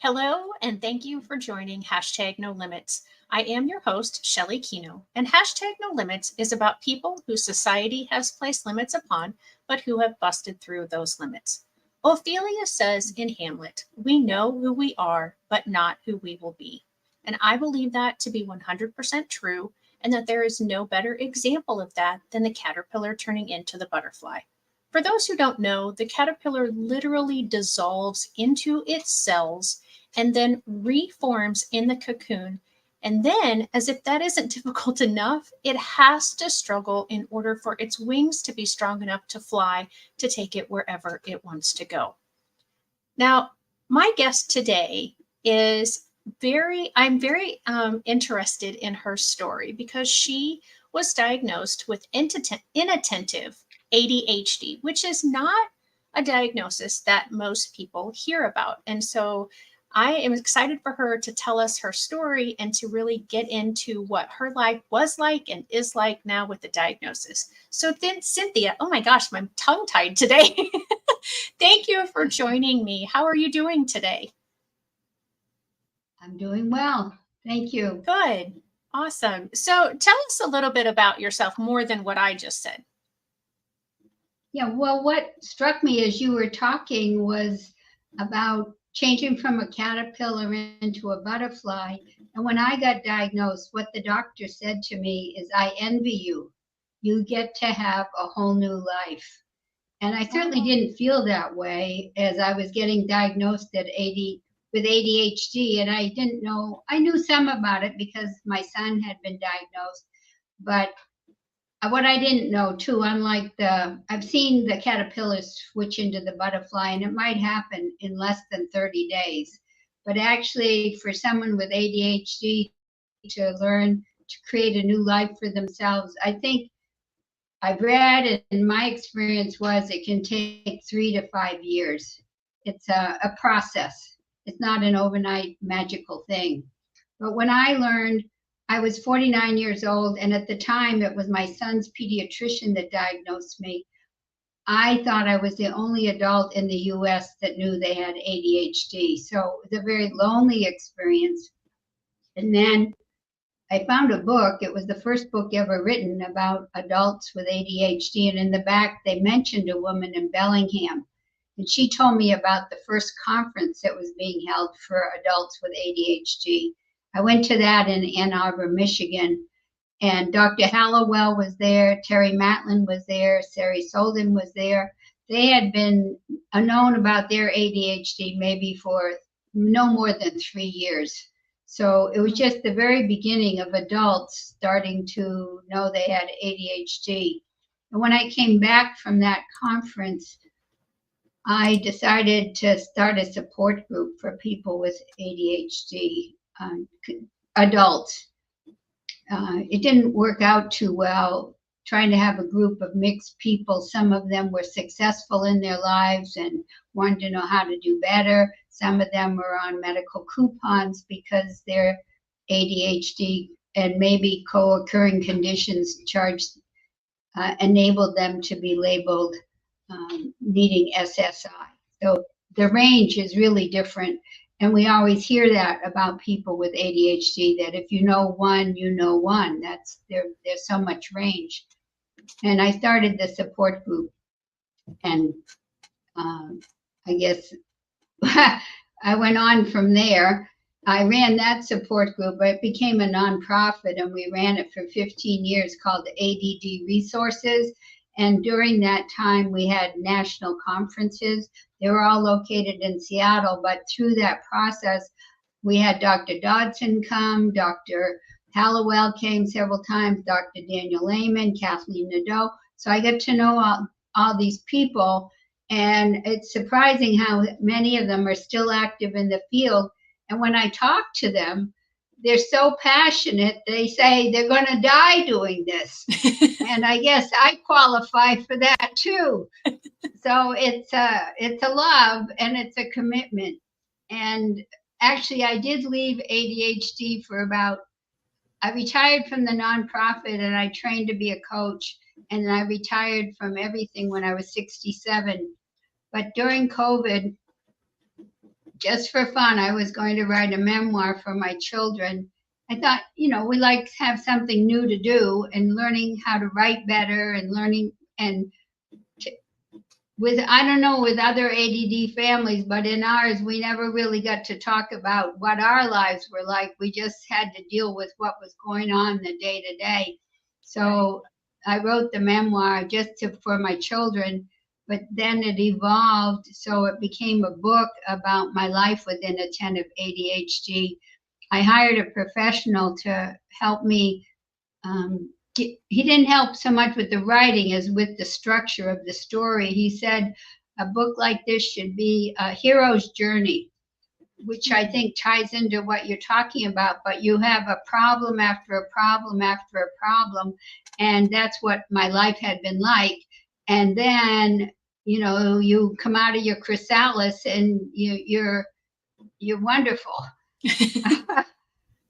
Hello, and thank you for joining Hashtag No Limits. I am your host, Shelley Kino, and Hashtag No Limits is about people who society has placed limits upon, but who have busted through those limits. Ophelia says in Hamlet, "We know who we are, but not who we will be." And I believe that to be 100% true, and that there is no better example of that than the caterpillar turning into the butterfly. For those who don't know, the caterpillar literally dissolves into its cells and then reforms in the cocoon. And then, as if that isn't difficult enough, it has to struggle in order for its wings to be strong enough to fly to take it wherever it wants to go. Now, my guest today is I'm very interested in her story because she was diagnosed with inattentive ADHD, which is not a diagnosis that most people hear about. And so I am excited for her to tell us her story and to really get into what her life was like and is like now with the diagnosis. So then, Cynthia, oh my gosh, I'm tongue tied today. Thank you for joining me. How are you doing today? I'm doing well. Thank you. Good. Awesome. So tell us a little bit about yourself more than what I just said. Yeah, well, what struck me as you were talking was about changing from a caterpillar into a butterfly. And when I got diagnosed, what the doctor said to me is, "I envy you. You get to have a whole new life." And I certainly didn't feel that way as I was getting diagnosed with ADHD. And I didn't know, I knew some about it because my son had been diagnosed. But what I didn't know too, I've seen the caterpillars switch into the butterfly, and it might happen in less than 30 days. But actually, for someone with ADHD to learn to create a new life for themselves, I think I've read, and my experience was it can take 3 to 5 years. It's a process. It's not an overnight magical thing. But when I learned, I was 49 years old, and at the time it was my son's pediatrician that diagnosed me. I thought I was the only adult in the US that knew they had ADHD. So it was a very lonely experience. And then I found a book. It was the first book ever written about adults with ADHD. And in the back, they mentioned a woman in Bellingham. And she told me about the first conference that was being held for adults with ADHD. I went to that in Ann Arbor, Michigan, and Dr. Hallowell was there, Terry Matlin was there, Sari Solden was there. They had been known about their ADHD maybe for no more than 3 years. So it was just the very beginning of adults starting to know they had ADHD. And when I came back from that conference, I decided to start a support group for people with ADHD, adults. It didn't work out too well trying to have a group of mixed people. Some of them were successful in their lives and wanted to know how to do better. Some of them were on medical coupons because their ADHD and maybe co-occurring conditions enabled them to be labeled needing SSI. So the range is really different. And we always hear that about people with ADHD, that if you know one, you know one. There's so much range. And I started the support group, and I guess I went on from there. I ran that support group, but it became a nonprofit, and we ran it for 15 years called ADD Resources. And during that time, we had national conferences. They were all located in Seattle, but through that process, we had Dr. Dodson come, Dr. Hallowell came several times, Dr. Daniel Lehman, Kathleen Nadeau. So I get to know all these people, and it's surprising how many of them are still active in the field. And when I talk to them, they're so passionate, they say they're going to die doing this. And I guess I qualify for that too. So it's a love and it's a commitment. And actually, I did leave ADHD I retired from the nonprofit, and I trained to be a coach. And then I retired from everything when I was 67. But during COVID, just for fun, I was going to write a memoir for my children. I thought, we like to have something new to do, and learning how to write better and learning and I don't know with other ADD families, but in ours, we never really got to talk about what our lives were like. We just had to deal with what was going on the day to day. So I wrote the memoir for my children, but then it evolved. So it became a book about my life with inattentive ADHD. I hired a professional to help me. He didn't help so much with the writing as with the structure of the story. He said a book like this should be a hero's journey, which I think ties into what you're talking about, but you have a problem after a problem after a problem. And that's what my life had been like. And then, you come out of your chrysalis and you're wonderful.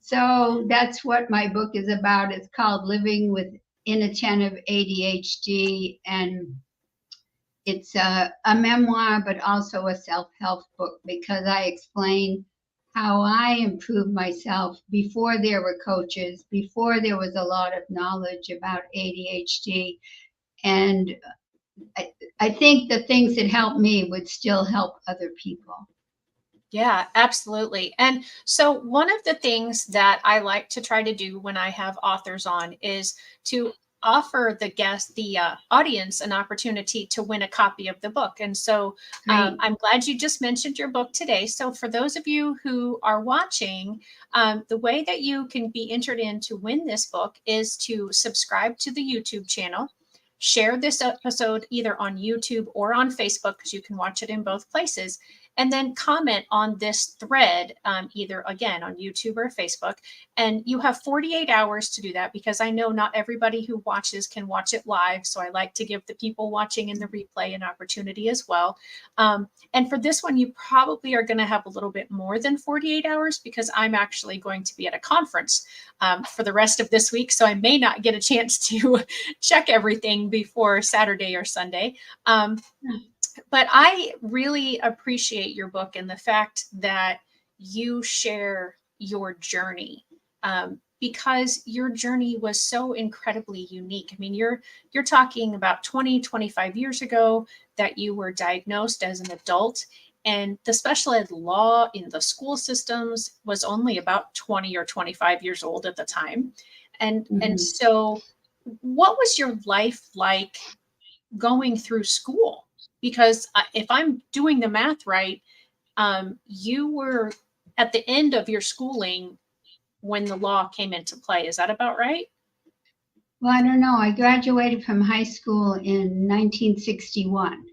So that's what my book is about. It's called Living with Inattentive ADHD, and it's a memoir, but also a self-help book, because I explain how I improved myself before there were coaches, before there was a lot of knowledge about ADHD. And I think the things that helped me would still help other people. Yeah, absolutely. And so one of the things that I like to try to do when I have authors on is to offer the audience an opportunity to win a copy of the book. And so I'm glad you just mentioned your book today. So for those of you who are watching, the way that you can be entered in to win this book is to subscribe to the YouTube channel, share this episode either on YouTube or on Facebook, because you can watch it in both places, and then comment on this thread, either again on YouTube or Facebook. And you have 48 hours to do that, because I know not everybody who watches can watch it live. So I like to give the people watching in the replay an opportunity as well. And for this one, you probably are going to have a little bit more than 48 hours, because I'm actually going to be at a conference for the rest of this week. So I may not get a chance to check everything before Saturday or Sunday. But I really appreciate your book and the fact that you share your journey, because your journey was so incredibly unique. I mean, you're talking about 25 years ago that you were diagnosed as an adult, and the special ed law in the school systems was only about 20 or 25 years old at the time. And so what was your life like going through school? Because if I'm doing the math right, you were at the end of your schooling when the law came into play. Is that about right? Well, I don't know. I graduated from high school in 1961,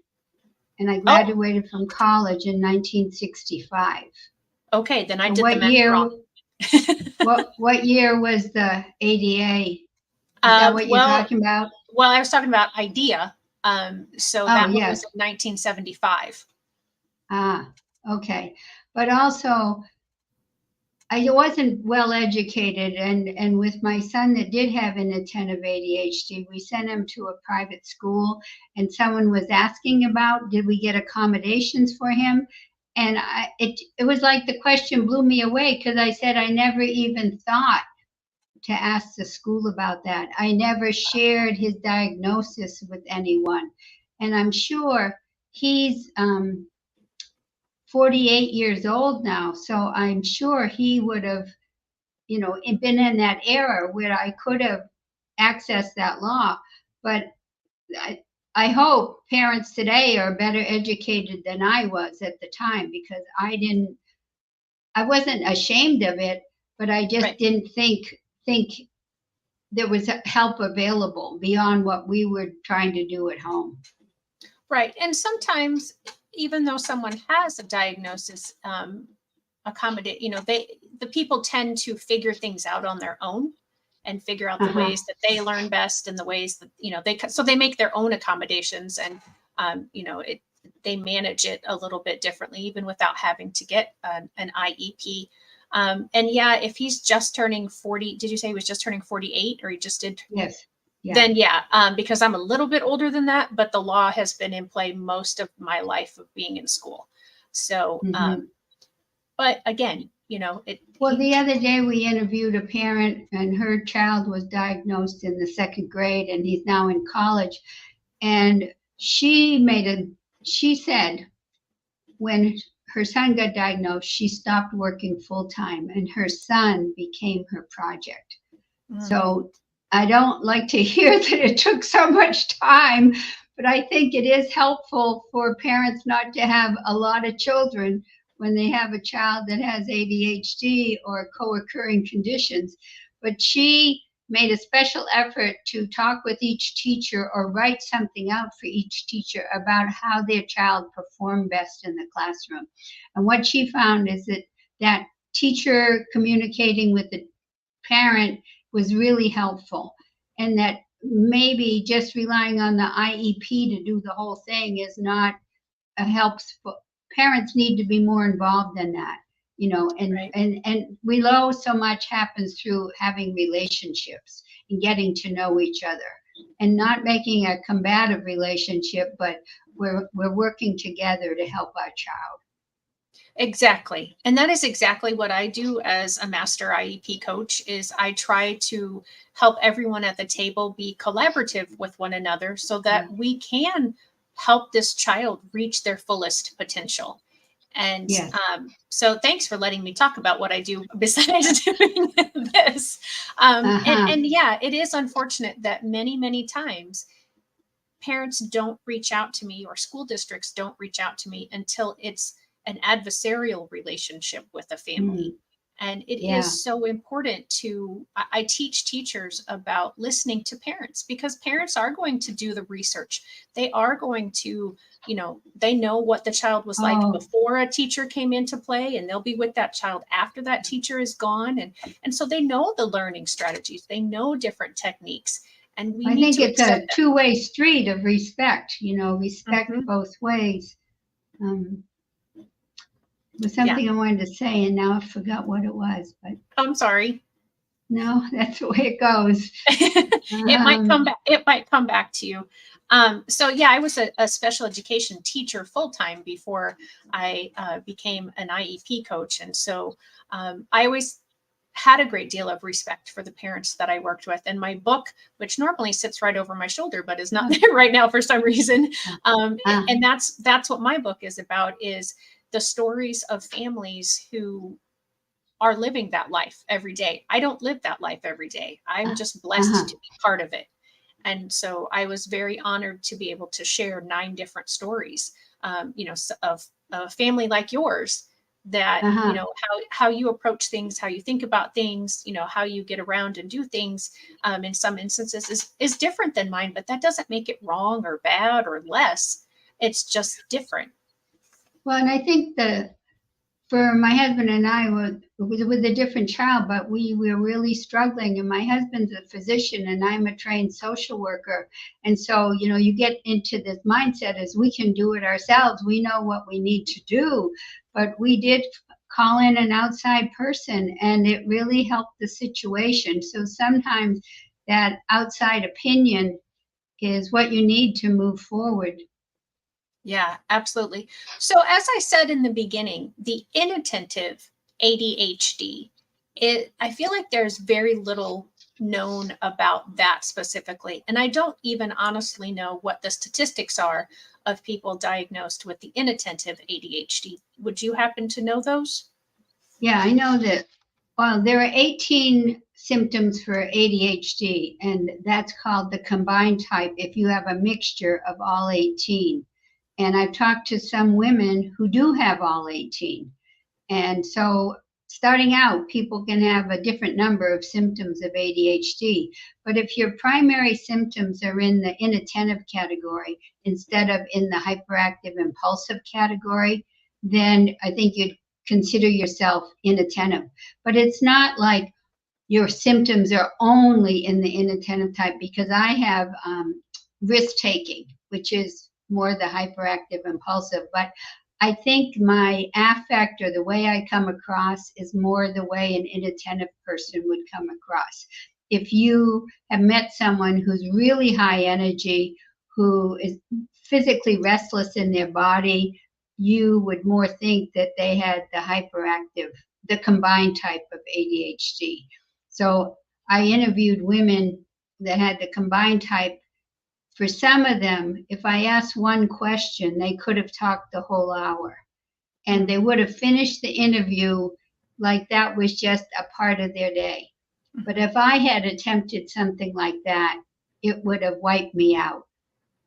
and I graduated from college in 1965. Okay, then I did the math wrong. What year was the ADA? Is that what you're talking about? Well, I was talking about IDEA. So that one was in 1975. Ah, okay. But also, I wasn't well educated, and with my son that did have inattentive ADHD, we sent him to a private school, and someone was asking about, did we get accommodations for him? And it was like the question blew me away, because I said I never even thought to ask the school about that. I never shared his diagnosis with anyone. And I'm sure he's 48 years old now. So I'm sure he would have, been in that era where I could have accessed that law. But I hope parents today are better educated than I was at the time, because I wasn't ashamed of it, but I just didn't think there was help available beyond what we were trying to do at home. Right. And sometimes, even though someone has a diagnosis, the people tend to figure things out on their own and figure out the ways that they learn best, and the ways that, so they make their own accommodations, and, they manage it a little bit differently, even without having to get an IEP. And yeah, if he's just turning 40, did you say he was just turning 48, or he just did? Yes. Yeah. Then because I'm a little bit older than that, but the law has been in play most of my life of being in school. So, But again, you know, Well, the other day we interviewed a parent, and her child was diagnosed in the 2nd grade, and he's now in college. And she said when her son got diagnosed, she stopped working full time, and her son became her project. So I don't like to hear that it took so much time, but I think it is helpful for parents not to have a lot of children when they have a child that has ADHD or co-occurring conditions. But she made a special effort to talk with each teacher or write something out for each teacher about how their child performed best in the classroom. And what she found is that teacher communicating with the parent was really helpful, and that maybe just relying on the IEP to do the whole thing is not helps. Parents need to be more involved in that, you know, and Right. and we know so much happens through having relationships and getting to know each other, and not making a combative relationship, but we're working together to help our child. Exactly. And that is exactly what I do as a master IEP coach is I try to help everyone at the table be collaborative with one another so that we can help this child reach their fullest potential. And Yes. So thanks for letting me talk about what I do besides doing this. And yeah, it is unfortunate that many times parents don't reach out to me or school districts don't reach out to me until it's an adversarial relationship with a family. And it is so important I teach teachers about listening to parents because parents are going to do the research. They are going to, you know, they know what the child was like before a teacher came into play, and they'll be with that child after that teacher is gone. And so they know the learning strategies, they know different techniques. And I think it's a two-way street of respect, you know, respect both ways. There was something I wanted to say, and now I forgot what it was, but I'm sorry. No, that's the way it goes. It might come back. It might come back to you. So yeah, I was a special education teacher full-time before I became an IEP coach. And so I always had a great deal of respect for the parents that I worked with. And my book, which normally sits right over my shoulder, but is not there right now for some reason. And that's what my book is about, is the stories of families who are living that life every day. I don't live that life every day. I'm just blessed to be part of it. And so I was very honored to be able to share 9 different stories, you know, of a family like yours that, you know, how you approach things, how you think about things, you know, how you get around and do things in some instances is different than mine, but that doesn't make it wrong or bad or less. It's just different. Well, and I think for my husband and I, with a different child, but we were really struggling. And my husband's a physician and I'm a trained social worker. And so, you know, you get into this mindset as we can do it ourselves. We know what we need to do, but we did call in an outside person and it really helped the situation. So sometimes that outside opinion is what you need to move forward. Yeah, absolutely. So as I said in the beginning, the inattentive ADHD, I feel like there's very little known about that specifically. And I don't even honestly know what the statistics are of people diagnosed with the inattentive ADHD. Would you happen to know those? Yeah, I know that. Well, there are 18 symptoms for ADHD, and that's called the combined type if you have a mixture of all 18. And I've talked to some women who do have all 18. And so starting out, people can have a different number of symptoms of ADHD. But if your primary symptoms are in the inattentive category instead of in the hyperactive impulsive category, then I think you'd consider yourself inattentive. But it's not like your symptoms are only in the inattentive type, because I have risk taking, which is more the hyperactive impulsive. But I think my affect or the way I come across is more the way an inattentive person would come across. If you have met someone who's really high energy, who is physically restless in their body, you would more think that they had the combined type of ADHD. So I interviewed women that had the combined type. For some of them, if I asked one question, they could have talked the whole hour, and they would have finished the interview like that was just a part of their day. But if I had attempted something like that, it would have wiped me out.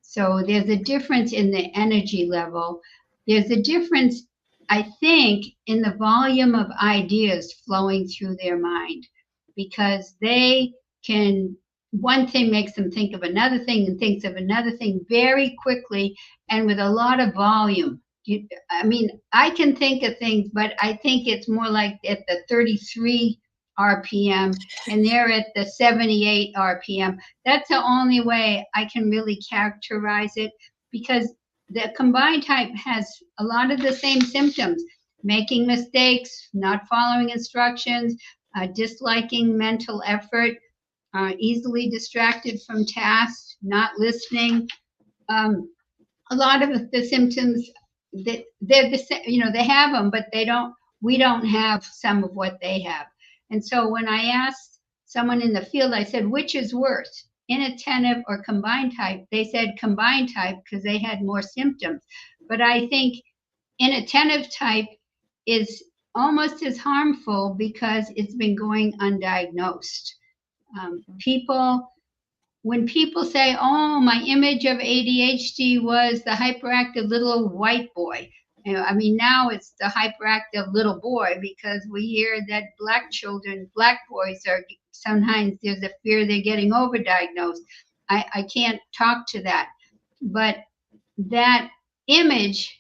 So there's a difference in the energy level. There's a difference, I think, in the volume of ideas flowing through their mind, because they can, one thing makes them think of another thing and thinks of another thing very quickly and with a lot of volume. I mean, I can think of things, but I think it's more like at the 33 RPM and they're at the 78 RPM. That's the only way I can really characterize it, because the combined type has a lot of the same symptoms: making mistakes, not following instructions, disliking mental effort, easily distracted from tasks, not listening. A lot of the symptoms that they're the same, they have them, but we don't have some of what they have. And so when I asked someone in the field, I said, which is worse, inattentive or combined type? They said combined type because they had more symptoms. But I think inattentive type is almost as harmful because it's been going undiagnosed. When people say, oh, my image of ADHD was the hyperactive little white boy. I mean, now it's the hyperactive little boy, because we hear that black boys are sometimes, there's a fear they're getting overdiagnosed. I can't talk to that. But that image,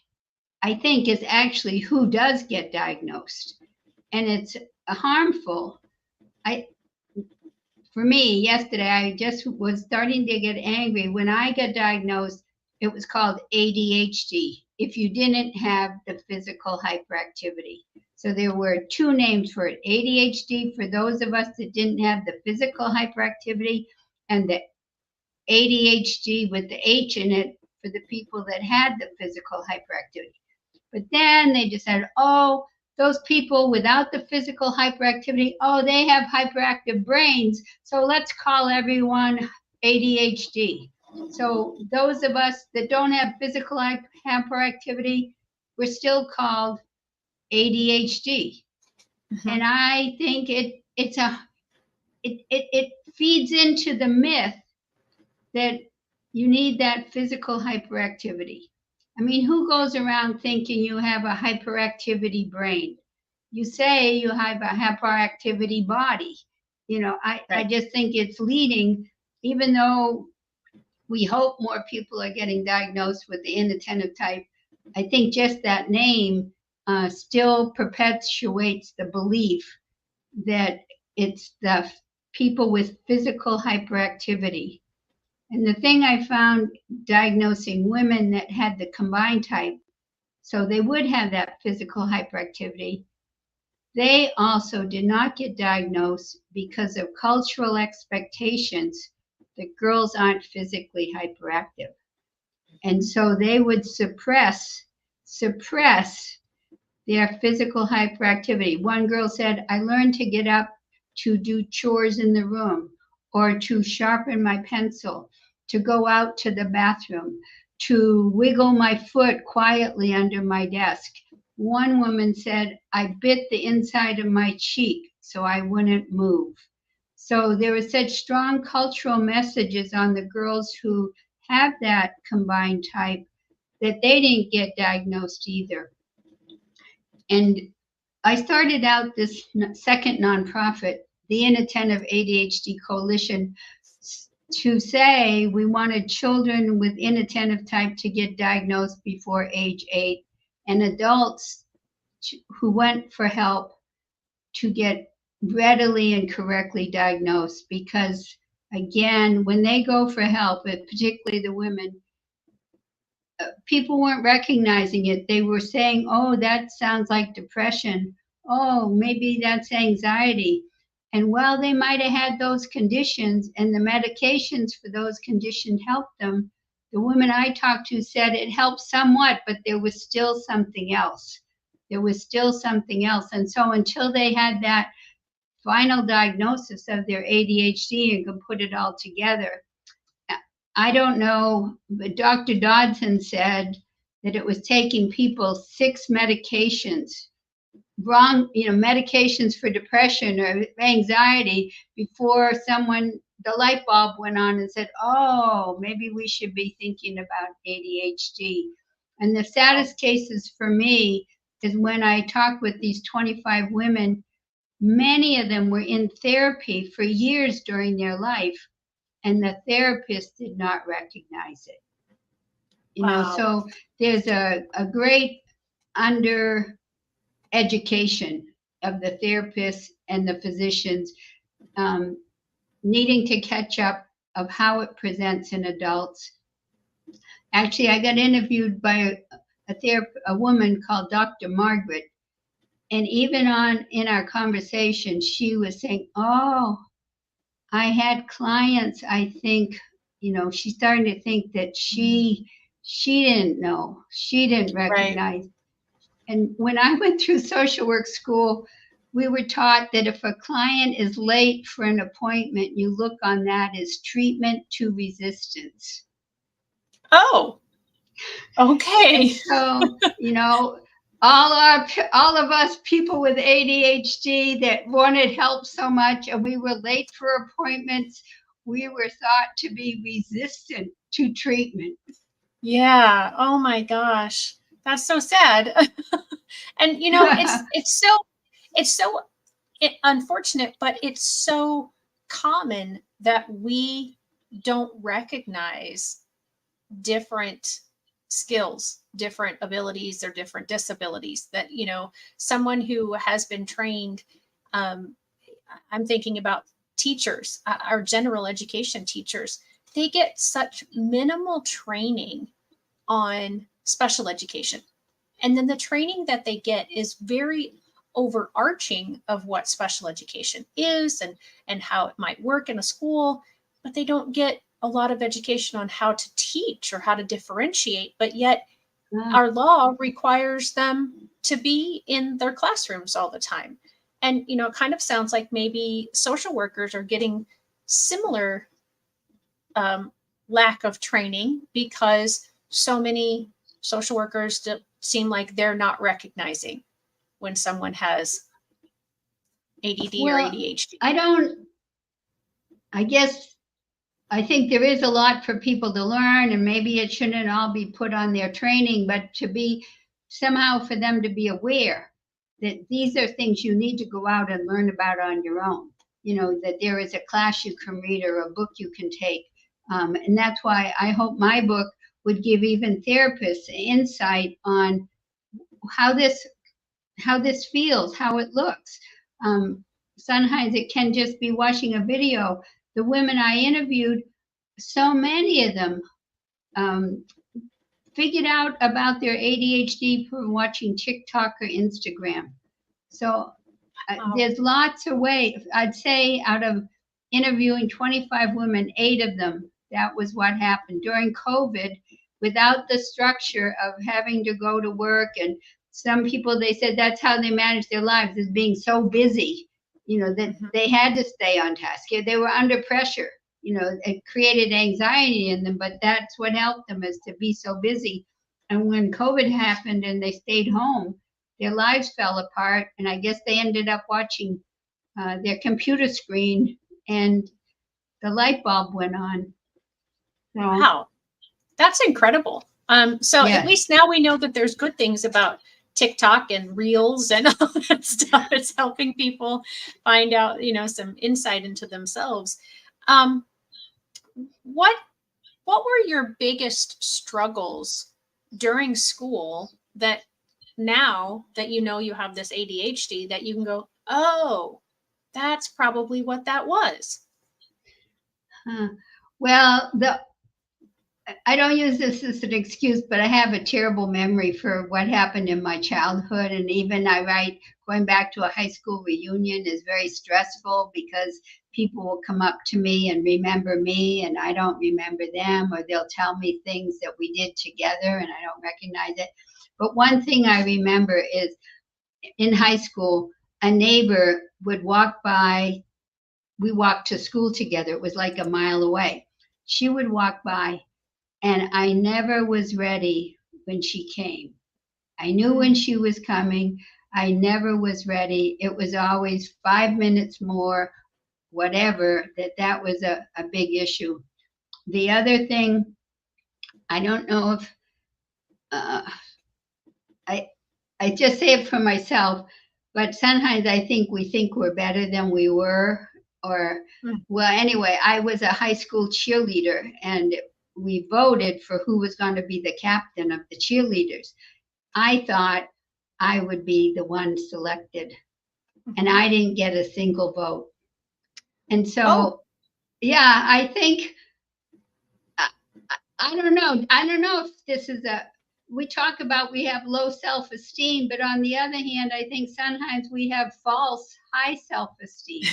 I think, is actually who does get diagnosed. And it's harmful. For me, yesterday, I just was starting to get angry. When I got diagnosed, it was called ADHD if you didn't have the physical hyperactivity. So there were two names for it: ADHD for those of us that didn't have the physical hyperactivity, and the ADHD with the H in it for the people that had the physical hyperactivity. But then they decided, oh, those people without the physical hyperactivity, oh, they have hyperactive brains, so let's call everyone ADHD. So those of us that don't have physical hyperactivity, we're still called ADHD. And I think it feeds into the myth that you need that physical hyperactivity. I mean, who goes around thinking you have a hyperactivity brain? You say you have a hyperactivity body. I just think it's leading, even though we hope more people are getting diagnosed with the inattentive type. I think just that name still perpetuates the belief that it's the people with physical hyperactivity. And the thing I found diagnosing women that had the combined type, so they would have that physical hyperactivity, they also did not get diagnosed because of cultural expectations that girls aren't physically hyperactive. And so they would suppress their physical hyperactivity. One girl said, I learned to get up to do chores in the room, or to sharpen my pencil, to go out to the bathroom, to wiggle my foot quietly under my desk. One woman said, I bit the inside of my cheek so I wouldn't move. So there were such strong cultural messages on the girls who have that combined type that they didn't get diagnosed either. And I started out this second nonprofit, the Inattentive ADHD Coalition, to say we wanted children with inattentive type to get diagnosed before age 8, and adults who went for help to get readily and correctly diagnosed. Because again, when they go for help, particularly the women, people weren't recognizing it. They were saying, oh, that sounds like depression. Oh, maybe that's anxiety. And while they might have had those conditions and the medications for those conditions helped them, the women I talked to said it helped somewhat, but there was still something else. There was still something else. And so until they had that final diagnosis of their ADHD and could put it all together, I don't know, but Dr. Dodson said that it was taking people 6 medications, wrong, medications for depression or anxiety before the light bulb went on and said, oh, maybe we should be thinking about ADHD. And the saddest cases for me is when I talked with these 25 women, many of them were in therapy for years during their life, and the therapist did not recognize it. Wow. So there's a great under education of the therapists and the physicians, needing to catch up of how it presents in adults. Actually, I got interviewed by a woman called Dr. Margaret, and even in our conversation, she was saying, oh, I had clients, I think, she's starting to think that she didn't know, she didn't recognize. Right. And when I went through social work school, we were taught that if a client is late for an appointment, you look on that as treatment to resistance. Oh, okay. And so, all of us people with ADHD that wanted help so much and we were late for appointments, we were thought to be resistant to treatment. Yeah. Oh my gosh. That's so sad. And it's so unfortunate, but it's so common that we don't recognize different skills, different abilities, or different disabilities. That someone who has been trained, I'm thinking about teachers, our general education teachers, they get such minimal training on special education. And then the training that they get is very overarching of what special education is and how it might work in a school, but they don't get a lot of education on how to teach or how to differentiate. But yet our law requires them to be in their classrooms all the time. And, it kind of sounds like maybe social workers are getting similar lack of training because so many social workers seem like they're not recognizing when someone has ADD or ADHD. I think there is a lot for people to learn, and maybe it shouldn't all be put on their training, but to be somehow for them to be aware that these are things you need to go out and learn about on your own. That there is a class you can read or a book you can take. And that's why I hope my book would give even therapists insight on how this feels, how it looks. Sometimes it can just be watching a video. The women I interviewed, so many of them figured out about their ADHD from watching TikTok or Instagram. So there's lots of ways. I'd say out of interviewing 25 women, 8 of them, that was what happened during COVID, without the structure of having to go to work. And some people, they said that's how they managed their lives, is being so busy, that they had to stay on task. They were under pressure, it created anxiety in them, but that's what helped them, is to be so busy. And when COVID happened and they stayed home, their lives fell apart. And I guess they ended up watching their computer screen and the light bulb went on. So, wow. That's incredible. So yes. At least now we know that there's good things about TikTok and Reels and all that stuff. It's helping people find out, some insight into themselves. What were your biggest struggles during school that now that you have this ADHD that you can go, oh, that's probably what that was? Well, I don't use this as an excuse, but I have a terrible memory for what happened in my childhood. And even I write, going back to a high school reunion is very stressful because people will come up to me and remember me and I don't remember them, or they'll tell me things that we did together and I don't recognize it. But one thing I remember is in high school, a neighbor would walk by. We walked to school together. It was like a mile away. She would walk by, and I never was ready when she came. I knew when she was coming. I never was ready. It was always 5 minutes more, whatever, that was a big issue. The other thing, I don't know if uh, I just say it for myself, but sometimes I think we think we're better than we were. Or, well, anyway, I was a high school cheerleader and we voted for who was going to be the captain of the cheerleaders. I thought I would be the one selected, and I didn't get a single vote. And so, yeah, I think, I don't know. I don't know if this is we talk about we have low self-esteem, but on the other hand, I think sometimes we have false high self-esteem,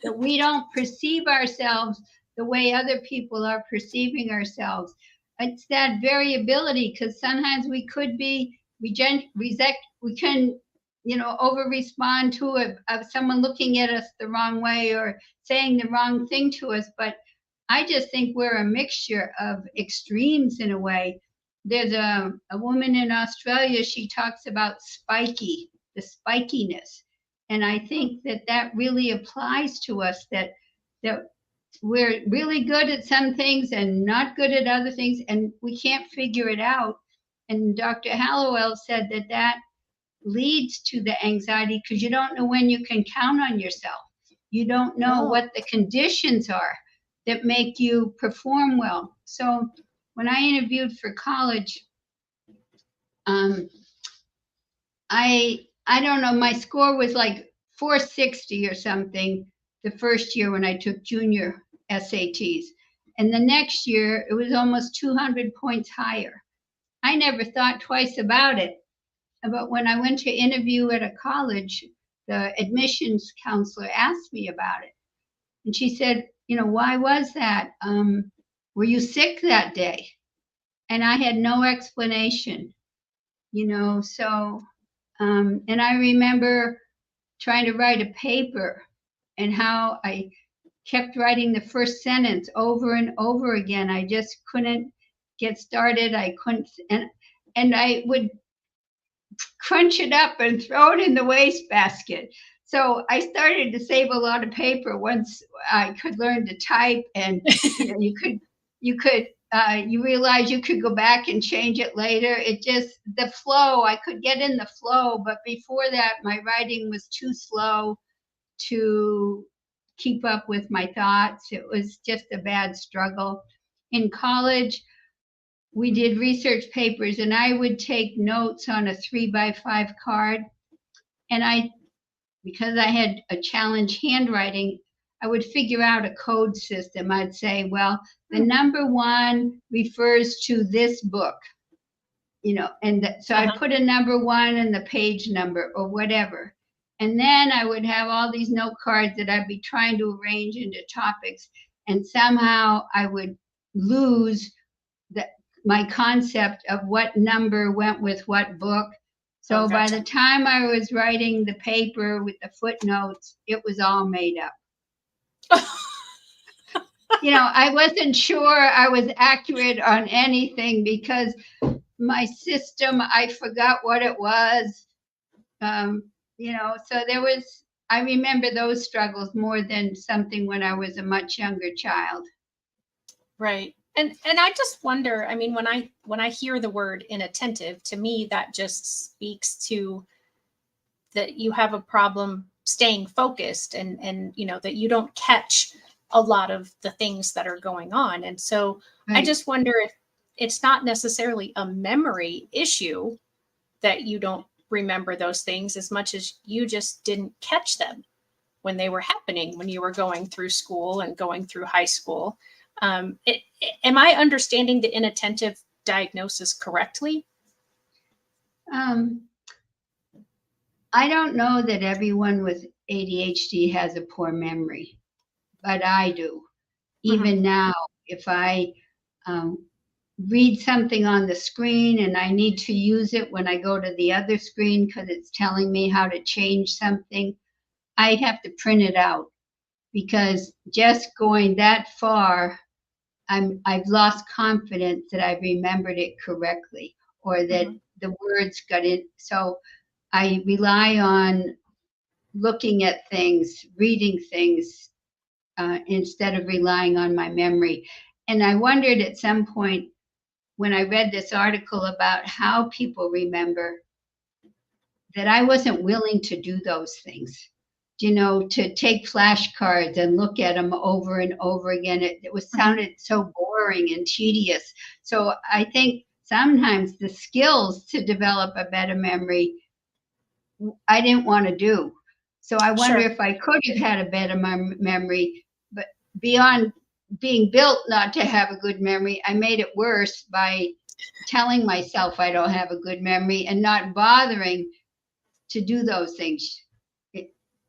that we don't perceive ourselves the way other people are perceiving ourselves. It's that variability, because sometimes we could be we can, over respond to someone looking at us the wrong way or saying the wrong thing to us. But I just think we're a mixture of extremes in a way. There's a woman in Australia, she talks about the spikiness. And I think that really applies to us, that we're really good at some things and not good at other things, and we can't figure it out. And Dr. Hallowell said that leads to the anxiety, because you don't know when you can count on yourself. You don't know what the conditions are that make you perform well. So when I interviewed for college, I don't know, my score was like 460 or something the first year when I took junior SATs. And the next year, it was almost 200 points higher. I never thought twice about it. But when I went to interview at a college, the admissions counselor asked me about it. And she said, why was that? Were you sick that day? And I had no explanation, so, and I remember trying to write a paper and how I kept writing the first sentence over and over again. I just couldn't get started. I couldn't, and I would crunch it up and throw it in the wastebasket. So I started to save a lot of paper once I could learn to type, and you realize you could go back and change it later. It just, the flow, I could get in the flow, but before that, my writing was too slow to keep up with my thoughts. It was just a bad struggle. In college, we did research papers, and I would take notes on a 3x5 card. And because I had a challenge handwriting, I would figure out a code system. I'd say, well, the number 1 refers to this book, so I'd put a number 1 and the page number or whatever. And then I would have all these note cards that I'd be trying to arrange into topics. And somehow I would lose my concept of what number went with what book. So by the time I was writing the paper with the footnotes, it was all made up. I wasn't sure I was accurate on anything because my system, I forgot what it was. So I remember those struggles more than something when I was a much younger child. Right. And I just wonder, I mean, when I hear the word inattentive, to me, that just speaks to that you have a problem staying focused and that you don't catch a lot of the things that are going on. And so right. I just wonder if it's not necessarily a memory issue that you don't remember those things as much as you just didn't catch them when they were happening, when you were going through school and going through high school. am I understanding the inattentive diagnosis correctly? I don't know that everyone with ADHD has a poor memory, but I do. Even now, if I read something on the screen and I need to use it when I go to the other screen because it's telling me how to change something, I have to print it out, because just going that far, I've lost confidence that I remembered it correctly, or that the words got in. So I rely on looking at things, reading things, instead of relying on my memory. And I wondered at some point when I read this article about how people remember, that I wasn't willing to do those things. To take flashcards and look at them over and over again. It was sounded so boring and tedious. So I think sometimes the skills to develop a better memory, I didn't want to do. So I wonder if I could have had a better memory, but beyond being built not to have a good memory, I made it worse by telling myself I don't have a good memory and not bothering to do those things.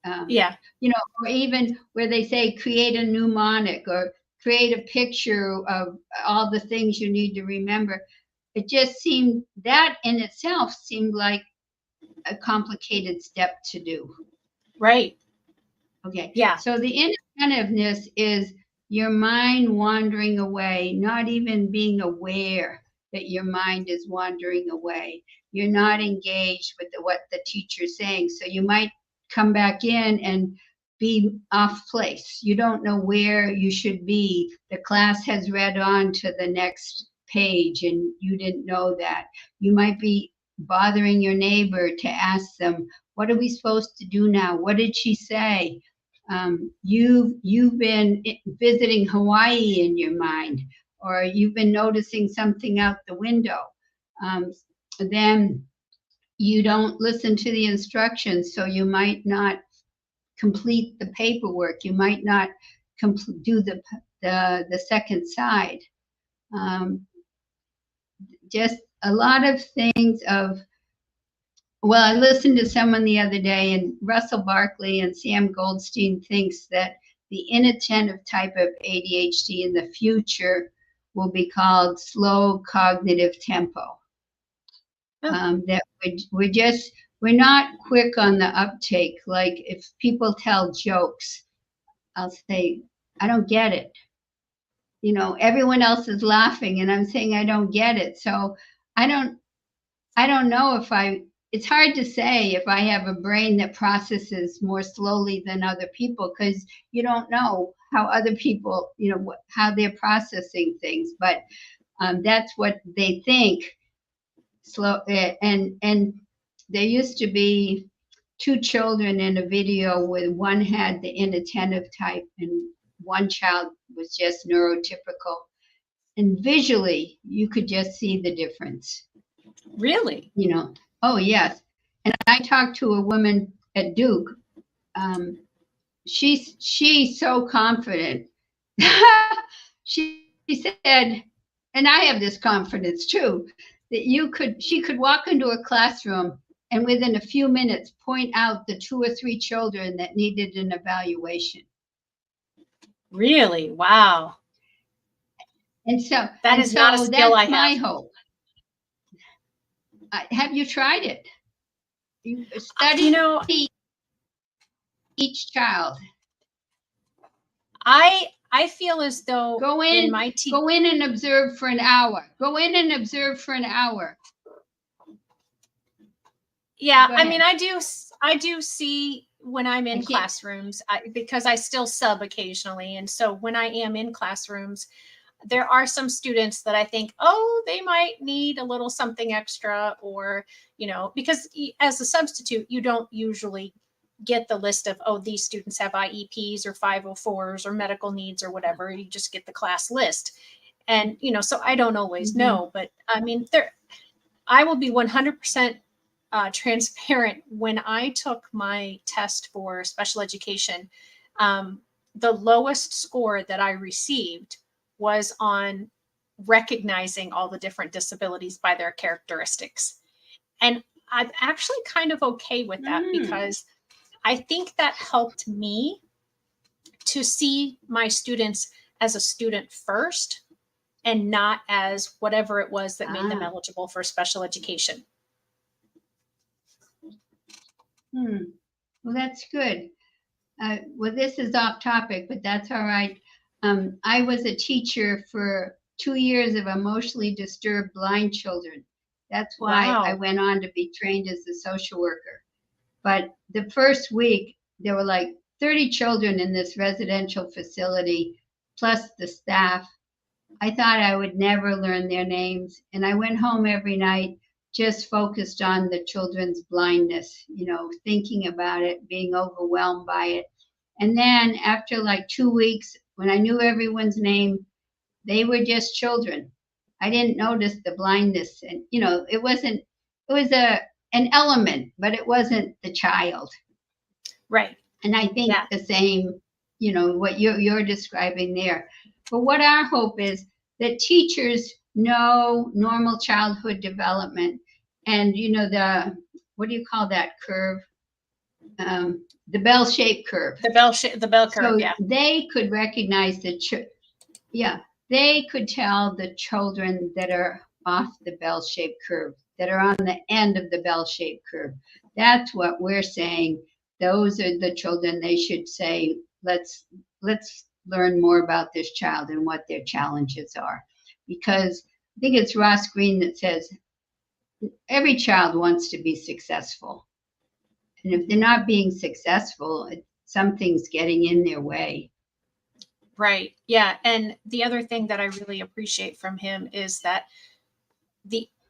Or even where they say create a mnemonic or create a picture of all the things you need to remember. It just seemed, that in itself seemed like a complicated step to do. Right. Okay. Yeah. So the inattentiveness is your mind wandering away, not even being aware that your mind is wandering away. You're not engaged with what the teacher's saying. So you might come back in and be off place. You don't know where you should be. The class has read on to the next page and you didn't know that. You might be bothering your neighbor to ask them, what are we supposed to do now? What did she say? You've been visiting Hawaii in your mind, or you've been noticing something out the window. Then you don't listen to the instructions, so you might not complete the paperwork. You might not do the second side. Just a lot of things of, well, I listened to someone the other day, and Russell Barkley and Sam Goldstein thinks that the inattentive type of ADHD in the future will be called slow cognitive tempo. That we're not quick on the uptake. Like if people tell jokes, I'll say, I don't get it. Everyone else is laughing and I'm saying I don't get it. So I don't know it's hard to say if I have a brain that processes more slowly than other people, because you don't know how other people, how they're processing things. But that's what they think. Slow. And there used to be 2 children in a video where one had the inattentive type and one child was just neurotypical. And visually, you could just see the difference. Really? Oh, yes. And I talked to a woman at Duke. She's so confident. She said, and I have this confidence too, that she could walk into a classroom and within a few minutes point out the 2 or 3 children that needed an evaluation. Really? Wow. And so that is not a skill I have. My hope. Have you tried it? You study each child. I feel as though go in and observe for an hour. Go in and observe for an hour. Yeah, I mean, I do see when I'm in classrooms, because I still sub occasionally, and so when I am in classrooms, there are some students that I think, oh, they might need a little something extra, or, because as a substitute, you don't usually get the list of, oh, these students have IEPs or 504s or medical needs or whatever. You just get the class list. And, so I don't always know, but I mean, I will be 100% transparent. When I took my test for special education, the lowest score that I received was on recognizing all the different disabilities by their characteristics. And I'm actually kind of okay with that because I think that helped me to see my students as a student first and not as whatever it was that made them eligible for special education. Well, that's good. Well, this is off topic, but that's all right. I was a teacher for 2 years of emotionally disturbed blind children. That's why I went on to be trained as a social worker. But the first week, there were like 30 children in this residential facility, plus the staff. I thought I would never learn their names. And I went home every night just focused on the children's blindness, thinking about it, being overwhelmed by it. And then after like 2 weeks, when I knew everyone's name, they were just children. I didn't notice the blindness. And, it was an element, but it wasn't the child. Right. And I think the same, what you're describing there. But what our hope is that teachers know normal childhood development and, what do you call that curve? The bell-shaped curve. The bell curve, so they could recognize they could tell the children that are off the bell-shaped curve, that are on the end of the bell-shaped curve. That's what we're saying. Those are the children they should say, let's learn more about this child and what their challenges are. Because I think it's Ross Greene that says, every child wants to be successful. And if they're not being successful, something's getting in their way. Right. Yeah. And the other thing that I really appreciate from him is that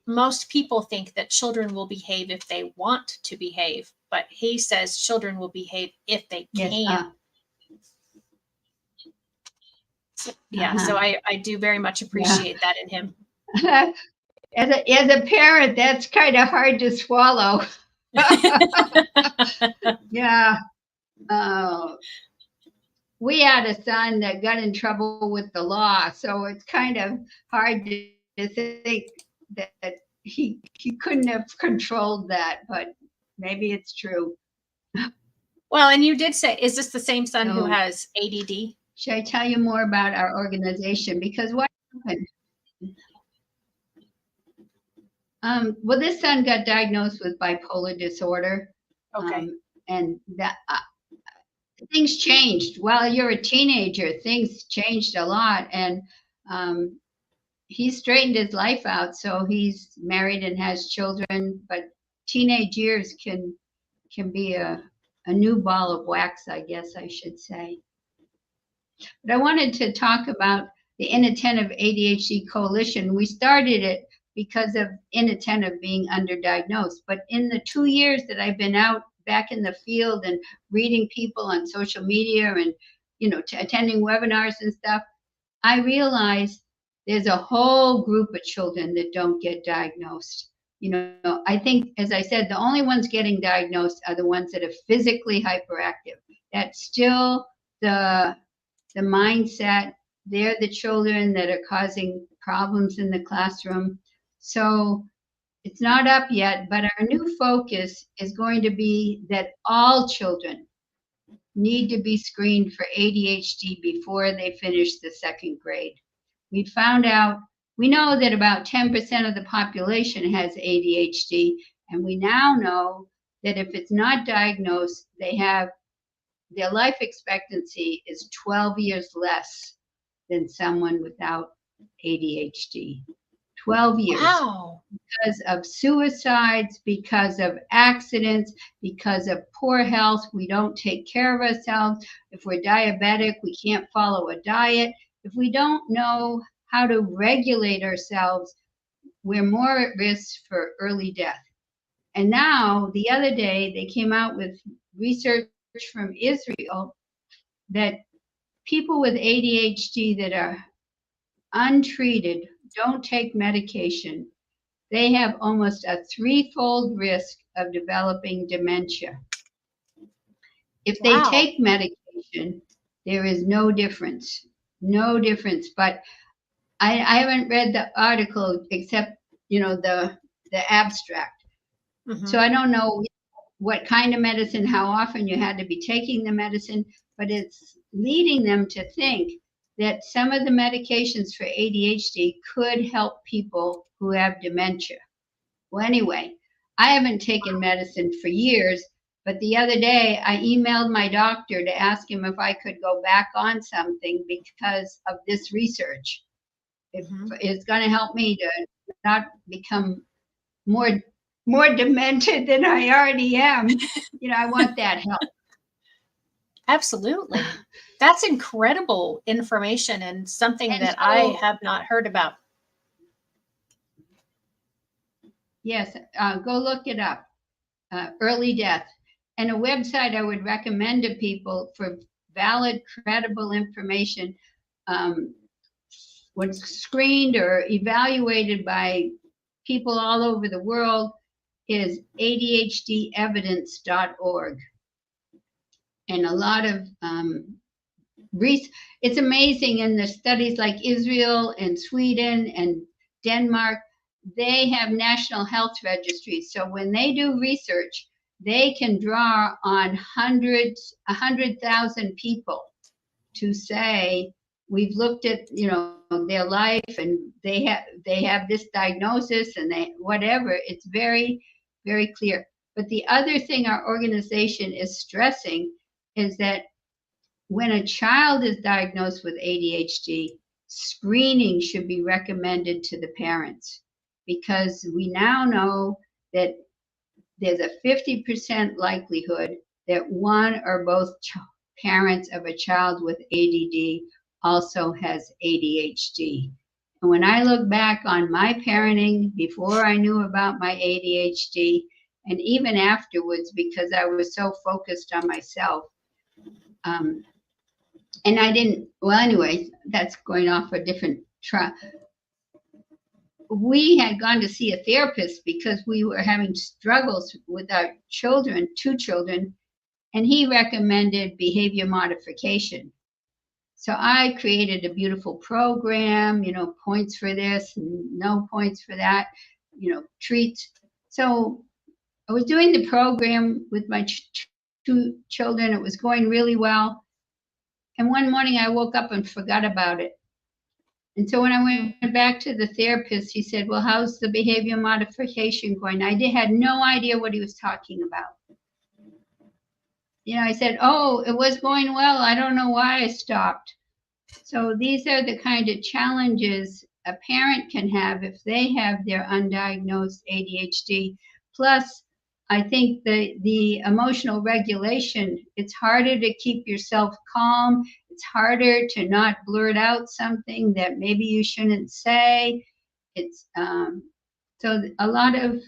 most people think that children will behave if they want to behave, but he says children will behave if they can. So I do very much appreciate that in him. As a parent, that's kind of hard to swallow. Yeah. We had a son that got in trouble with the law, so it's kind of hard to think that he couldn't have controlled that, but maybe it's true. Well, and you did say, is this the same son who has ADD? Should I tell you more about our organization? Because what happened? Well, this son got diagnosed with bipolar disorder. Okay. And that things changed. While you're a teenager, things changed a lot. And he straightened his life out. So he's married and has children. But teenage years can be a new ball of wax, I guess I should say. But I wanted to talk about the Inattentive ADHD Coalition. We started it because of inattentive being underdiagnosed. But in the 2 years that I've been out back in the field and reading people on social media and, attending webinars and stuff, I realized there's a whole group of children that don't get diagnosed. I think, as I said, the only ones getting diagnosed are the ones that are physically hyperactive. That's still the mindset. They're the children that are causing problems in the classroom. So it's not up yet, but our new focus is going to be that all children need to be screened for ADHD before they finish the 2nd grade. We know that about 10% of the population has ADHD, and we now know that if it's not diagnosed, their life expectancy is 12 years less than someone without ADHD. 12 years. Wow. Because of suicides, because of accidents, because of poor health. We don't take care of ourselves. If we're diabetic, we can't follow a diet. If we don't know how to regulate ourselves, we're more at risk for early death. And now, the other day, they came out with research from Israel that people with ADHD that are untreated, don't take medication, they have almost a 3-fold risk of developing dementia. If they take medication, there is no difference. But I haven't read the article except, the abstract. So I don't know what kind of medicine, how often you had to be taking the medicine, but it's leading them to think that some of the medications for ADHD could help people who have dementia. Well, anyway, I haven't taken medicine for years, but the other day I emailed my doctor to ask him if I could go back on something because of this research. If it's going to help me to not become more demented than I already am, I want that help. Absolutely. That's incredible information and something that I have not heard about. Yes, go look it up. Early death. And a website I would recommend to people for valid, credible information, when screened or evaluated by people all over the world, is ADHDevidence.org. And a lot of it's amazing in the studies like Israel and Sweden and Denmark, they have national health registries. So when they do research, they can draw on 100,000 people to say, we've looked at, their life and they have this diagnosis and they whatever. It's very, very clear. But the other thing our organization is stressing is that when a child is diagnosed with ADHD, screening should be recommended to the parents, because we now know that there's a 50% likelihood that one or both parents of a child with ADD also has ADHD. And when I look back on my parenting before I knew about my ADHD, and even afterwards, because I was so focused on myself, and I didn't, well, anyway, that's going off a different track. We had gone to see a therapist because we were having struggles with our children, 2 children, and he recommended behavior modification. So I created a beautiful program, points for this and no points for that, treats. So I was doing the program with my 2 children. It was going really well. And one morning I woke up and forgot about it. And so when I went back to the therapist, he said, well, how's the behavior modification going? I had no idea what he was talking about. I said, oh, it was going well. I don't know why I stopped. So these are the kind of challenges a parent can have if they have their undiagnosed ADHD. Plus, I think the emotional regulation, it's harder to keep yourself calm. It's harder to not blurt out something that maybe you shouldn't say. It's so a lot of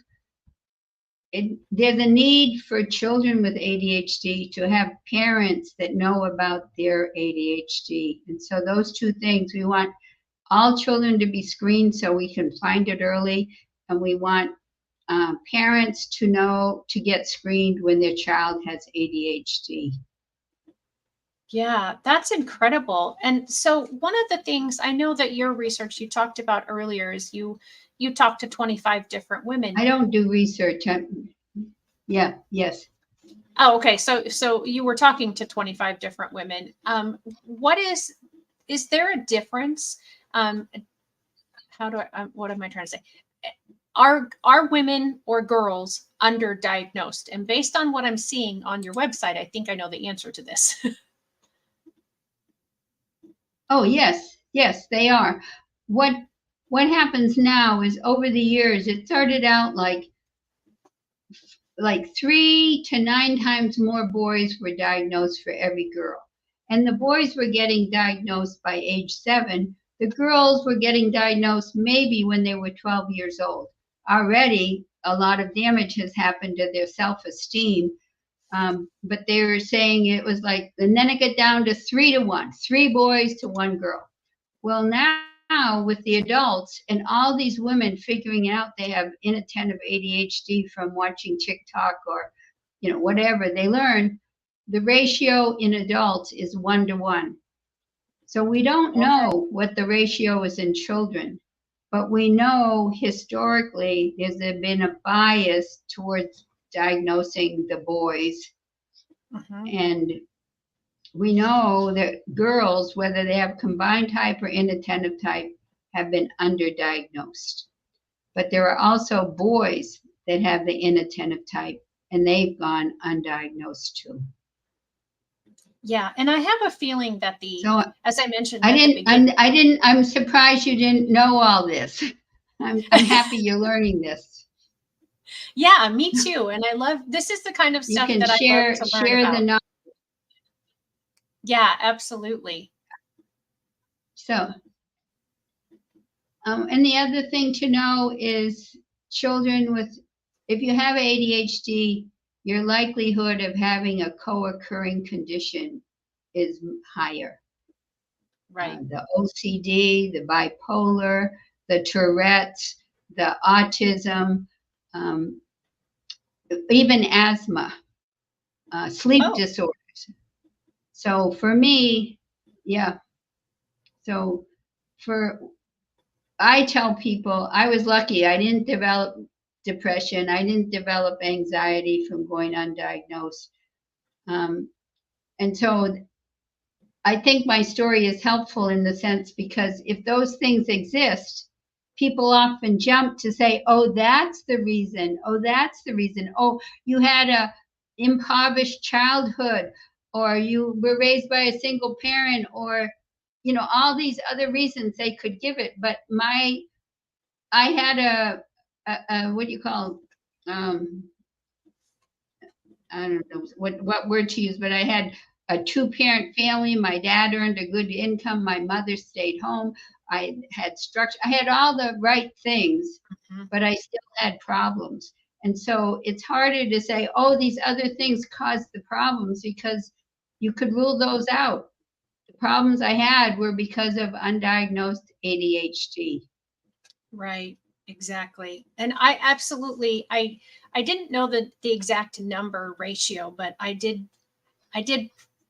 there's a need for children with ADHD to have parents that know about their ADHD. And so those 2 things, we want all children to be screened so we can find it early, and we want parents to get screened when their child has ADHD. Yeah, that's incredible. And so one of the things I know that your research you talked about earlier is you talked to 25 different women. I don't do research. Yes. Oh, okay. So you were talking to 25 different women. What is there a difference? What am I trying to say? Are women or girls underdiagnosed? And based on what I'm seeing on your website, I think I know the answer to this. Oh, yes, they are. What happens now is over the years, it started out like 3 to 9 times more boys were diagnosed for every girl. And the boys were getting diagnosed by age 7. The girls were getting diagnosed maybe when they were 12 years old. Already, a lot of damage has happened to their self-esteem. But they were saying it was like, and then it got down to 3 to 1, 3 boys to 1 girl. Well, now with the adults and all these women figuring out they have inattentive ADHD from watching TikTok or, whatever they learn, the ratio in adults is 1 to 1. So we don't Okay. know what the ratio is in children, but we know historically there's been a bias towards diagnosing the boys. Mhm. And we know that girls, whether they have combined type or inattentive type, have been underdiagnosed. But there are also boys that have the inattentive type, and they've gone undiagnosed too. Yeah, and I have a feeling that So as I mentioned at the beginning, I'm surprised you didn't know all this. I'm happy you're learning this. yeah, me too. And I love, this is the kind of You stuff can that I love share to learn the about. knowledge. Yeah, absolutely. So, and the other thing to know is children with, if you have ADHD, your likelihood of having a co-occurring condition is higher. Right. The OCD, the bipolar, the Tourette's, the autism, even asthma, sleep Oh, disorders. So for me, yeah. So I tell people I was lucky. I didn't develop depression. I didn't develop anxiety from going undiagnosed. And so I think my story is helpful in the sense because if those things exist, people often jump to say, oh, that's the reason. Oh, that's the reason. Oh, you had a impoverished childhood, or you were raised by a single parent, or, you know, all these other reasons they could give it. But I had a what do you call, I don't know what word to use, but I had a two-parent family. My dad earned a good income. My mother stayed home. I had structure. I had all the right things, mhm. but I still had problems. And so it's harder to say, oh, these other things caused the problems because you could rule those out. The problems I had were because of undiagnosed ADHD. Right. Exactly. And I absolutely, I didn't know the exact number ratio, but I did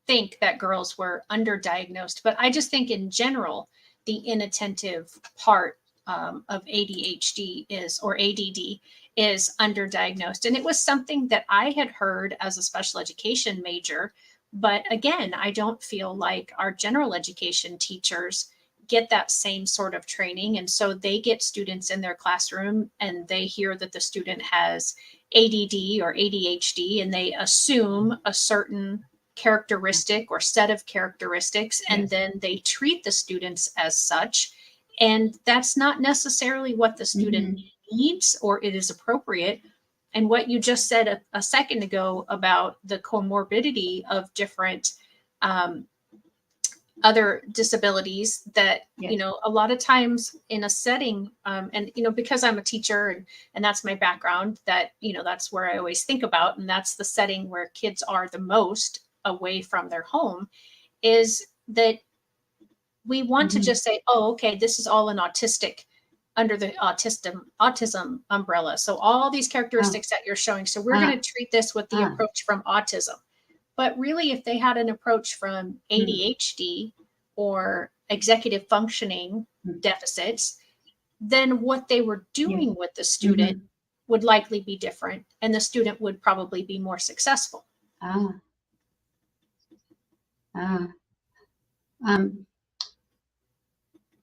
think that girls were underdiagnosed, but I just think in general, the inattentive part of ADHD is, or ADD is underdiagnosed. And it was something that I had heard as a special education major. But again, I don't feel like our general education teachers get that same sort of training. And so they get students in their classroom and they hear that the student has ADD or ADHD, and they assume a certain characteristic or set of characteristics, and Yes. then they treat the students as such. And that's not necessarily what the student needs or it is appropriate. And what you just said a second ago about the comorbidity of different um, other disabilities that, Yes. you know, a lot of times in a setting, and, you know, because I'm a teacher and that's my background, that, you know, that's where I always think about, and that's the setting where kids are the most away from their home, is that we want to just say, oh, okay, this is all an autistic, under the autism umbrella. So all these characteristics that you're showing. So we're going to treat this with the approach from autism. But really, if they had an approach from ADHD or executive functioning deficits, then what they were doing with the student would likely be different, and the student would probably be more successful.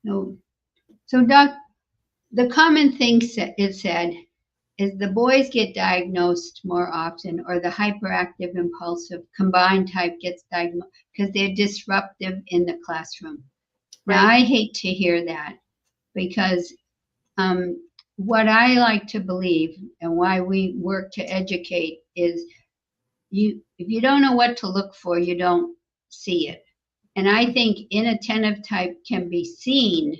No. So, Doc, the common thing is said is the boys get diagnosed more often, or the hyperactive impulsive combined type gets diagnosed because they're disruptive in the classroom. Now, Right. I hate to hear that because what I like to believe and why we work to educate is if you don't know what to look for, you don't see it. And I think inattentive type can be seen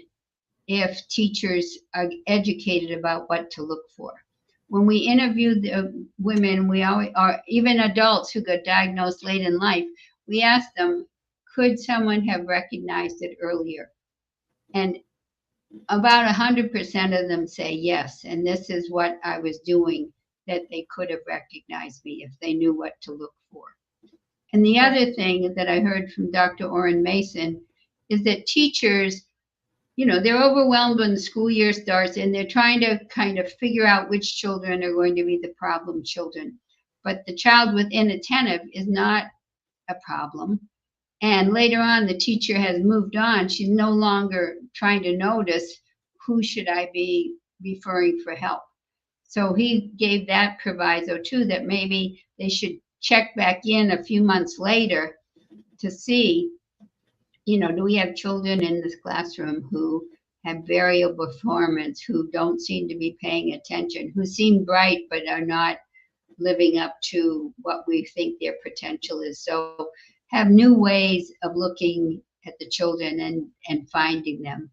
if teachers are educated about what to look for. When we interviewed the women, we always, or even adults who got diagnosed late in life, we asked them, could someone have recognized it earlier? And about 100% of them say yes. And this is what I was doing, that they could have recognized me if they knew what to look for. And the other thing that I heard from Dr. Orrin Mason is that teachers, they're overwhelmed when the school year starts, and they're trying to kind of figure out which children are going to be the problem children. But the child with inattentive is not a problem. And later on, the teacher has moved on. She's no longer trying to notice who should I be referring for help. So he gave that proviso too, that maybe they should check back in a few months later to see, do we have children in this classroom who have variable performance, who don't seem to be paying attention, who seem bright but are not living up to what we think their potential is. So have new ways of looking at the children and finding them.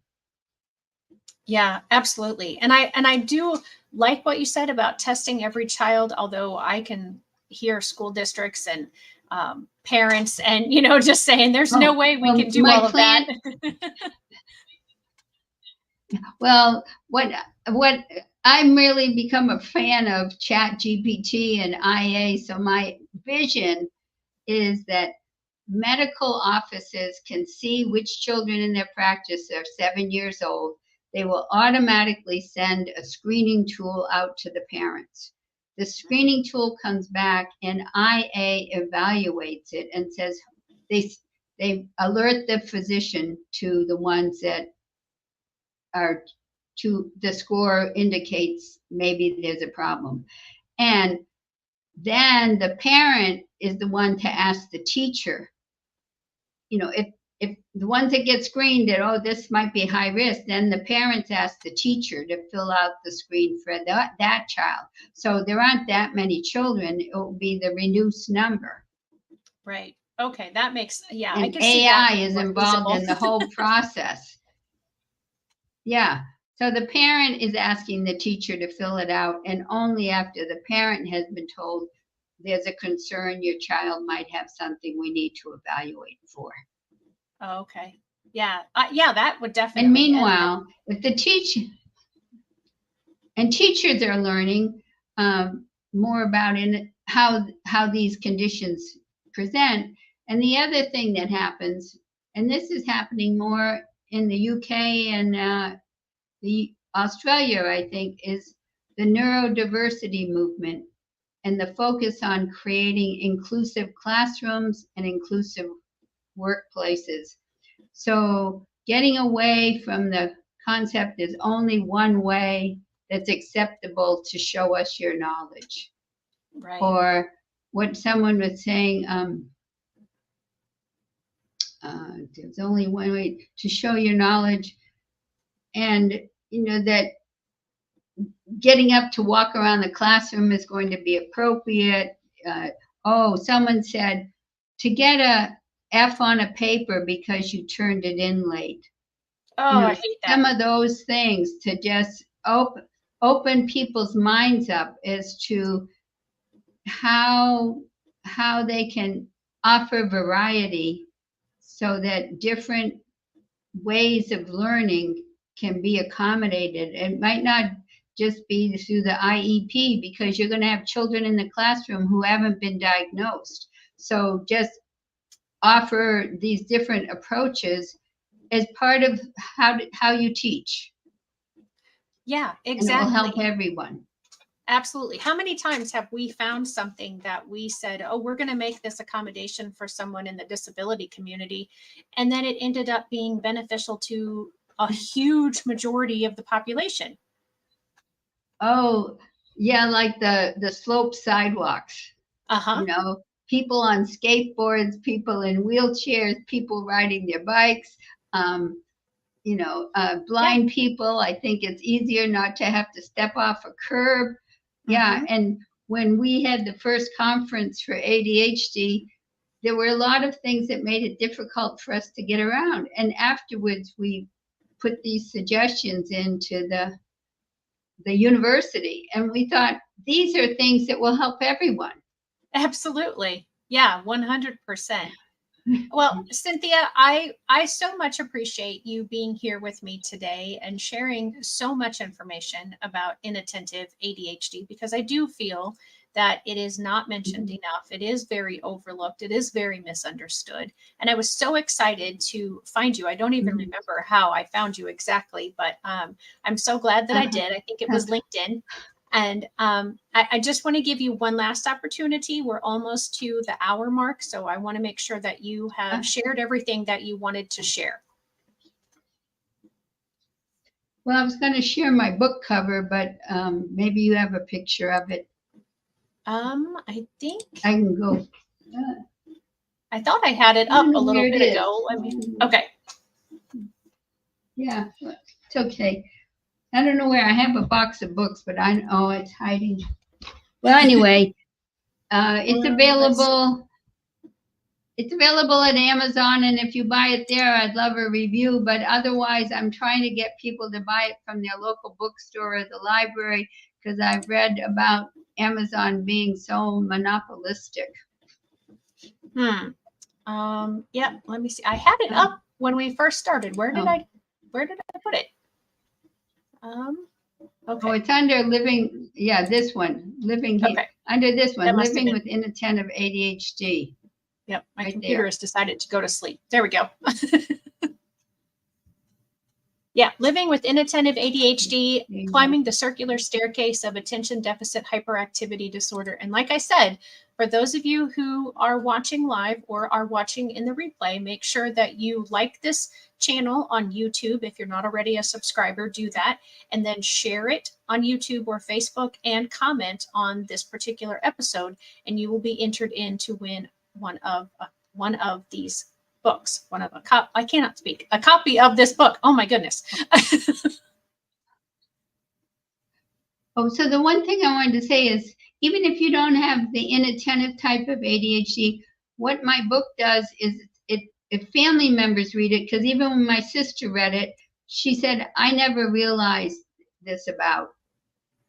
Yeah, absolutely. And I do like what you said about testing every child, although I can hear school districts and parents and, just saying there's no way we can do all of that. Well, what I'm really become a fan of Chat GPT and IA. So my vision is that medical offices can see which children in their practice are 7 years old. They will automatically send a screening tool out to the parents. The screening tool comes back and IA evaluates it and says they alert the physician to the ones that are to the score indicates maybe there's a problem. And then the parent is the one to ask the teacher, if the ones that get screened that, this might be high risk, then the parents ask the teacher to fill out the screen for that child. So there aren't that many children. It will be the reduced number. Right. Okay. That makes, yeah. And I can AI see that is involved in the whole process. Yeah. So the parent is asking the teacher to fill it out, and only after the parent has been told there's a concern, your child might have something we need to evaluate for. Oh, okay. Yeah. Yeah, that would definitely. And meanwhile, if the teachers are learning more about how these conditions present. And the other thing that happens, and this is happening more in the UK and the Australia, I think, is the neurodiversity movement and the focus on creating inclusive classrooms and inclusive workplaces. So getting away from the concept is only one way that's acceptable to show us your knowledge. Right. Or what someone was saying, there's only one way to show your knowledge, and that getting up to walk around the classroom is going to be appropriate. Someone said to get a F on a paper because you turned it in late. I hate that. Some of those things to just open people's minds up as to how they can offer variety so that different ways of learning can be accommodated. It might not just be through the IEP, because you're going to have children in the classroom who haven't been diagnosed. So just offer these different approaches as part of how you teach. Yeah, exactly. And it will help everyone. Absolutely. How many times have we found something that we said, we're going to make this accommodation for someone in the disability community, and then it ended up being beneficial to a huge majority of the population? Oh, yeah, like the sloped sidewalks. People on skateboards, people in wheelchairs, people riding their bikes, blind people. I think it's easier not to have to step off a curb. Yeah. And when we had the first conference for ADHD, there were a lot of things that made it difficult for us to get around. And afterwards, we put these suggestions into the university, and we thought these are things that will help everyone. Absolutely. Yeah, 100%. Well, Cynthia, I so much appreciate you being here with me today and sharing so much information about inattentive ADHD, because I do feel that it is not mentioned enough. It is very overlooked. It is very misunderstood. And I was so excited to find you. I don't even remember how I found you exactly, but I'm so glad that I did. I think it was LinkedIn. And I just want to give you one last opportunity. We're almost to the hour mark, so I want to make sure that you have shared everything that you wanted to share. Well, I was going to share my book cover, but maybe you have a picture of it. I think I can go. I thought I had it up a little bit ago. I mean, okay. Yeah, it's okay. I don't know where. I have a box of books, but it's hiding. Well, anyway, it's available. It's available at Amazon, and if you buy it there, I'd love a review. But otherwise, I'm trying to get people to buy it from their local bookstore or the library, because I've read about Amazon being so monopolistic. Yeah, let me see. I had it up when we first started. Where did I put it? Okay. Oh, it's under living. Yeah, this one, living here. Okay. Under this one, living with inattentive ADHD. Yep, my computer has decided to go to sleep. There we go. Yeah, living with inattentive ADHD, climbing the circular staircase of attention deficit hyperactivity disorder. And like I said, for those of you who are watching live or are watching in the replay, make sure that you like this channel on YouTube. If you're not already a subscriber, do that. And then share it on YouTube or Facebook and comment on this particular episode. And you will be entered in to win one of these books. I cannot speak. A copy of this book. Oh my goodness. So the one thing I wanted to say is, even if you don't have the inattentive type of ADHD, what my book does is if family members read it, because even when my sister read it, she said, I never realized this about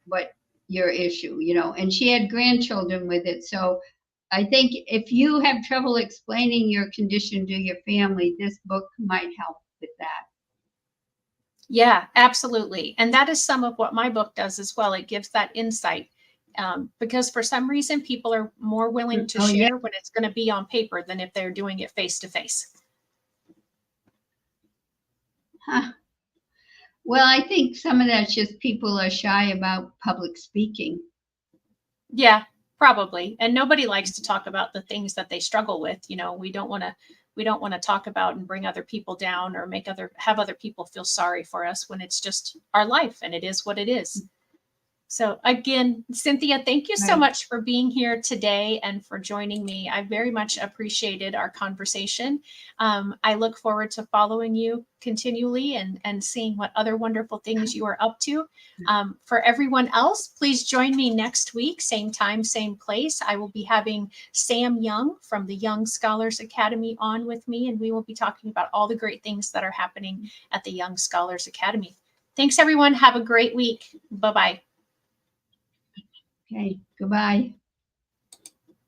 what your issue, and she had grandchildren with it. So I think if you have trouble explaining your condition to your family, this book might help with that. Yeah, absolutely. And that is some of what my book does as well. It gives that insight because for some reason, people are more willing to share when it's going to be on paper than if they're doing it face to face. Well, I think some of that's just people are shy about public speaking. Yeah, probably. And nobody likes to talk about the things that they struggle with. We don't want to talk about and bring other people down or have other people feel sorry for us when it's just our life and it is what it is. So again, Cynthia, thank you so much for being here today and for joining me. I very much appreciated our conversation. I look forward to following you continually and seeing what other wonderful things you are up to. For everyone else, please join me next week, same time, same place. I will be having Sam Young from the Young Scholars Academy on with me, and we will be talking about all the great things that are happening at the Young Scholars Academy. Thanks, everyone. Have a great week. Bye-bye. Okay, goodbye.